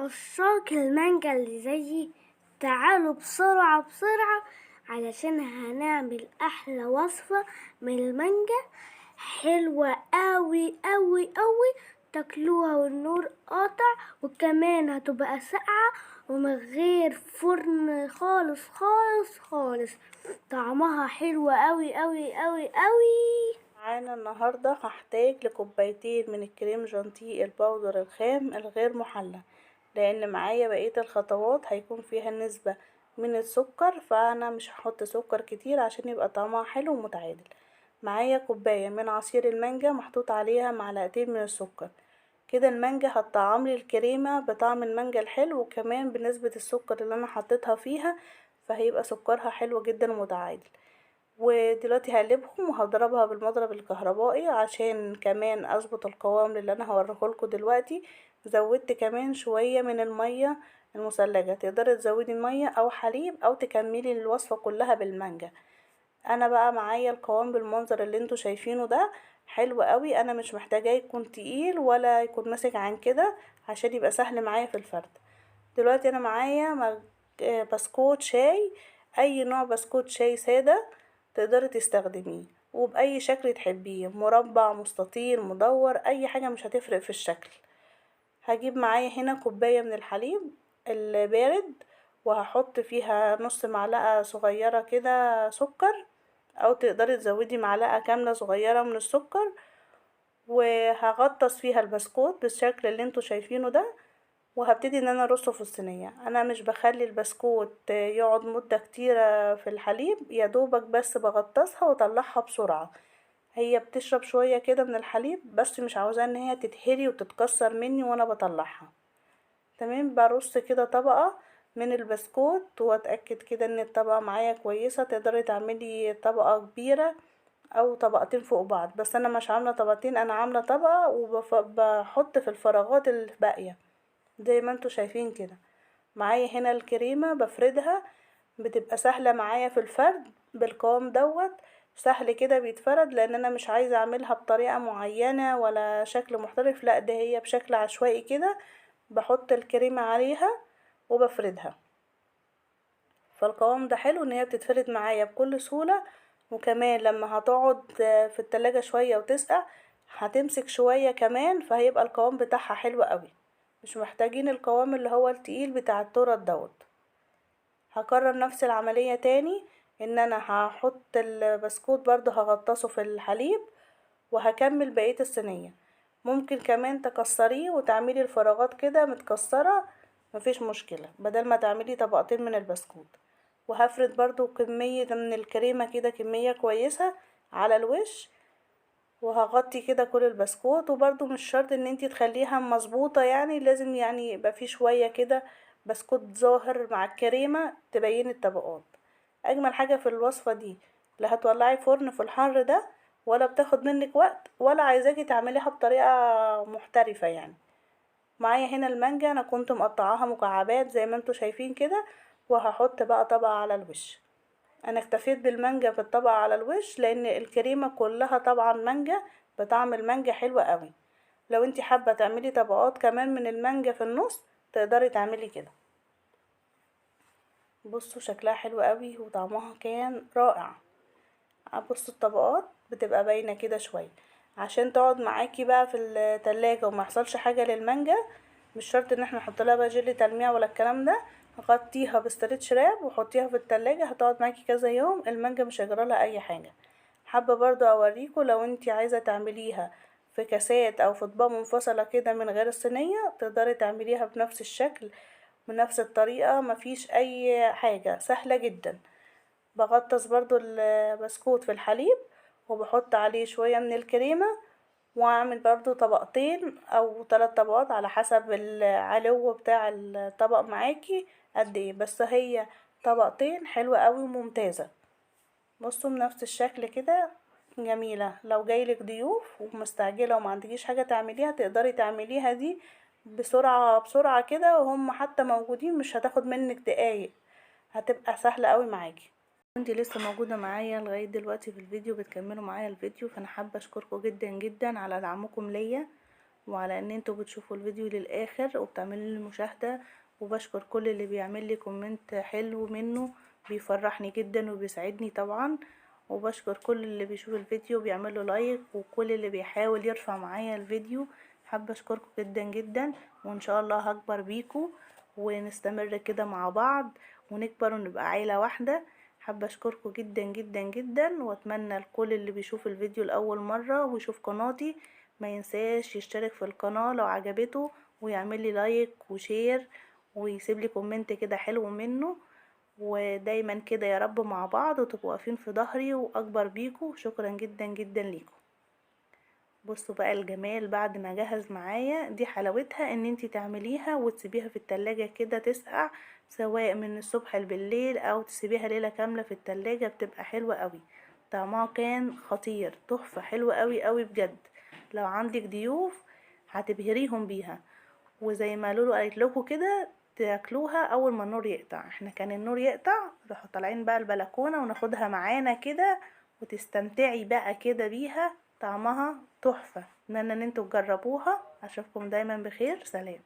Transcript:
عشاق المانجا اللي زيي، تعالوا بسرعة بسرعة علشان هنعمل أحلى وصفة من المانجا، حلوة أوي أوي أوي، تاكلوها والنور قاطع، وكمان هتبقى ساقعة ومن غير فرن خالص خالص خالص. طعمها حلو أوي أوي أوي أوي. معانا النهاردة هحتاج لكوبايتين من الكريم جانتيه البودر الخام الغير محلى، لان معايا بقية الخطوات هيكون فيها نسبة من السكر، فانا مش هحط سكر كتير عشان يبقى طعمها حلو ومتعادل. معايا كوباية من عصير المانجا محطوط عليها معلقتين من السكر. كده المانجا هتطعملي الكريمة بطعم المانجا الحلو، وكمان بنسبة السكر اللي انا حطيتها فيها فهيبقى سكرها حلو جدا ومتعادل. ودلوقتي هقلبهم وهضربها بالمضرب الكهربائي عشان كمان اظبط القوام اللي انا هوريهولكوا دلوقتي. زودت كمان شوية من المية المثلجة، تقدري تزودي مية او حليب او تكملي الوصفة كلها بالمانجا. انا بقى معايا القوام بالمنظر اللي انتوا شايفينه ده، حلو قوي. انا مش محتاجاه يكون تقيل ولا يكون ماسك عن كده عشان يبقى سهل معايا في الفرد. دلوقتي انا معايا بسكوت شاي، اي نوع بسكوت شاي سادة تقدري تستخدميه وبأي شكل تحبيه، مربع مستطيل مدور، اي حاجة مش هتفرق في الشكل. هجيب معايا هنا كوباية من الحليب البارد، وهحط فيها نص معلقة صغيرة كده سكر، او تقدري تزودي معلقة كاملة صغيرة من السكر، وهغطس فيها البسكوت بالشكل اللي انتوا شايفينه ده، وهبتدي ان انا ارصه في الصينية. انا مش بخلي البسكوت يقعد مدة كتيرة في الحليب، يا دوبك بس بغطسها واطلعها بسرعة. هي بتشرب شوية كده من الحليب، بس مش عاوزاها ان هي تتهري وتتكسر مني وانا بطلعها. تمام، برص كده طبقة من البسكوت واتأكد كده ان الطبقة معايا كويسة. تقدري تعملي طبقة كبيرة او طبقتين فوق بعض، بس انا مش عاملة طبقتين، انا عاملة طبقة وبحط في الفراغات الباقية زي ما انتوا شايفين كده. معايا هنا الكريمة بفردها، بتبقى سهلة معايا في الفرد بالقوام دوت، سهل كده بيتفرد، لان انا مش عايزة اعملها بطريقة معينة ولا شكل محترف، لا ده هي بشكل عشوائي كده. بحط الكريمة عليها وبفردها، فالقوام ده حلو ان هي بتتفرد معايا بكل سهولة. وكمان لما هتقعد في التلاجة شوية وتسقع هتمسك شوية كمان، فهيبقى القوام بتاعها حلو قوي. مش محتاجين القوام اللي هو التقيل بتاع التورت دوت. هكرر نفس العملية تاني، ان انا هحط البسكوت برضو هغطسه في الحليب، وهكمل بقية الصينية. ممكن كمان تكسريه وتعملي الفراغات كده متكسرة، مفيش مشكلة، بدل ما تعملي طبقتين من البسكوت. وهفرد برضو كمية من الكريمة كده، كمية كويسة على الوش، وهغطي كده كل البسكوت. وبرضو مش شرط ان انتي تخليها مظبوطة، يعني لازم يعني يبقى فيه شوية كده بسكوت ظاهر مع الكريمة تبين الطبقات. اجمل حاجة في الوصفة دي، لا هتولعي فرن في الحر ده ولا بتاخد منك وقت ولا عايزاكي تعمليها بطريقة محترفة يعني. معايا هنا المانجا، انا كنت مقطعاها مكعبات زي ما انتوا شايفين كده، وهحط بقى طبقة على الوش. انا اكتفيت بالمانجا في الطبقة على الوش لان الكريمة كلها طبعا مانجا، بطعم المانجا حلو قوي. لو انتي حابة تعملي طبقات كمان من المانجا في النص تقدري تعملي كده. بصوا شكلها حلو قوي وطعمها كان رائع. بصوا الطبقات بتبقى باينة كده شوية عشان تقعد معاكي بقى في التلاجة وما يحصلش حاجة للمانجا. مش شرط ان احنا نحط لها بقى جل تلميع ولا الكلام ده. غطيها بستريتش راب وحطيها في التلاجة، هتقعد معاكي كذا يوم، المانجا مش هيجرالها اي حاجة. حابة برضو اوريكم لو انتي عايزة تعمليها في كاسات او في اطباق منفصلة كده من غير الصينية، تقدري تعمليها بنفس الشكل بنفس الطريقة، مفيش اي حاجة، سهلة جدا. بغطس برضو البسكوت في الحليب وبحط عليه شوية من الكريمة، واعمل برضو طبقتين او 3 طبقات على حسب العلو بتاع الطبق معاكي قد ايه، بس هي طبقتين حلوة قوي وممتازة. بصوا بنفس الشكل كده جميلة. لو جايلك ضيوف ومستعجلة وما عندكيش حاجة تعمليها تقدري تعمليها دي بسرعة بسرعة كده، وهم حتى موجودين مش هتاخد منك دقايق، هتبقى سهلة قوي معاكي. انتي لسه موجودة معايا لغاية دلوقتي في الفيديو، بتكملوا معايا الفيديو، فانا حابة اشكركم جدا جدا على دعمكم ليا. وعلى ان انتوا بتشوفوا الفيديو للاخر وبتعملوا لي المشاهدة. وبشكر كل اللي بيعمل لي كومنت حلو منه، بيفرحني جدا وبيسعدني طبعا. وبشكر كل اللي بيشوف الفيديو بيعمل له لايك، وكل اللي بيحاول يرفع معايا الفيديو. حابة اشكركم جدا جدا، وان شاء الله هكبر بيكم ونستمر كده مع بعض ونكبر ونبقى عيلة واحدة. حابة اشكركم جدا جدا جدا، واتمنى لكل اللي بيشوف الفيديو لأول مرة ويشوف قناتي ما ينساش يشترك في القناة لو عجبته، ويعمل لي لايك وشير، ويسيب لي كومنت كده حلو منه. ودايما كده يا رب مع بعض وتبقوا واقفين في ظهري واكبر بيكم. شكرا جدا جدا ليكم. بصوا بقى الجمال بعد ما جهز معايا، دي حلاوتها ان انتي تعمليها وتسيبيها في التلاجة كده تسقع، سواء من الصبح بالليل او تسيبيها ليلة كاملة في التلاجة، بتبقى حلوة قوي. طعمها كان خطير، تحفة، حلوة قوي قوي بجد. لو عندك ضيوف هتبهريهم بيها. وزي ما لولو قالت لكم كده، تاكلوها اول ما النور يقطع. احنا كان النور يقطع نروح طالعين بقى البلكونه وناخدها معانا كده، وتستمتعي بقى كده بيها. طعمها تحفه. اتمنى ان انتوا تجربوها. اشوفكم دايما بخير. سلام.